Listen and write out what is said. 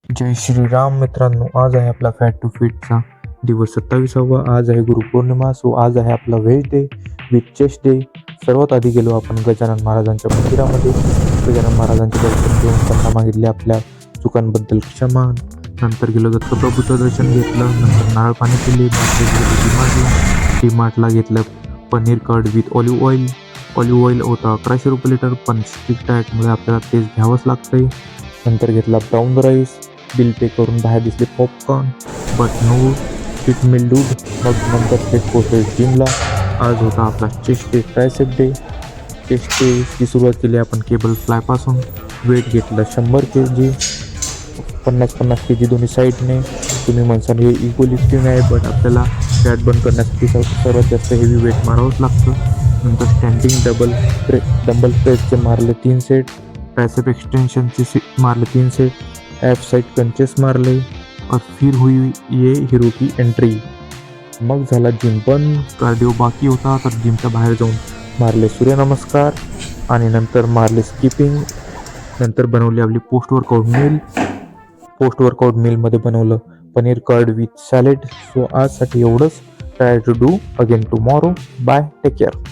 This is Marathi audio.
जय श्रीराम मित्रांनो, आज आहे आपला फॅट टू फिटचा दिवस 27वा. आज आहे गुरुपौर्णिमा. सो आज आहे आपला veg day with chest day. सर्वात आधी गेलो आपण गजानन महाराजांच्या मंदिरामध्ये. गजानन महाराजांचे दर्शन घेऊन त्यांना मागितले आपल्या चुकांबद्दल क्षमा. नंतर गेलो दत्तप्रभूचं दर्शन घेतलं. नंतर नारळ पाणी पिले. डीमार्टला घेतलं paneer curd with olive oil. Olive oil होता 1100 रुपये लिटर, पण स्ट्रिक्ट डाएटमुळे आपल्याला तेच घ्यावंच लागतंय. नंतर घेतला ब्राऊन राईस. बिल पे करून बाहेर दिसले पॉपकॉर्न, बट नो इट मिल्डूड. मग नंतर स्ट्रेट पोहोचले जिमला. आज होता आपला chest day tricep day. Chest डेची सुरुवात केली आपण केबल फ्लायपासून. वेट घेतलं 100 kg, 50-50 kg दोन्ही साईडने. तुम्ही म्हणसाल हे इको लिफ्टिंग आहे, बट आपल्याला फॅट बर्न करण्यासाठी सर्वात जास्त हेवी वेट मारावंच लागतं. नंतर स्टँडिंग डंबल प्रेसचे मारले 3 सेट. ट्रायसेप एक्सटेंशनचे मारले 3 सेट. ॲप साइड कंचेस मारले. और फिर हुई ये हीरो की एंट्री. मग झाला जिम बंद. कार्डिओ बाकी होता, तर जिमच्या बाहेर जाऊन मारले सूर्यनमस्कार आणि नंतर मारले स्किपिंग. नंतर बनवली आपली post workout meal. Post workout मीलमध्ये बनवलं paneer curd with salad. So आजसाठी एवढंच. Try to do again tomorrow. Bye, take care.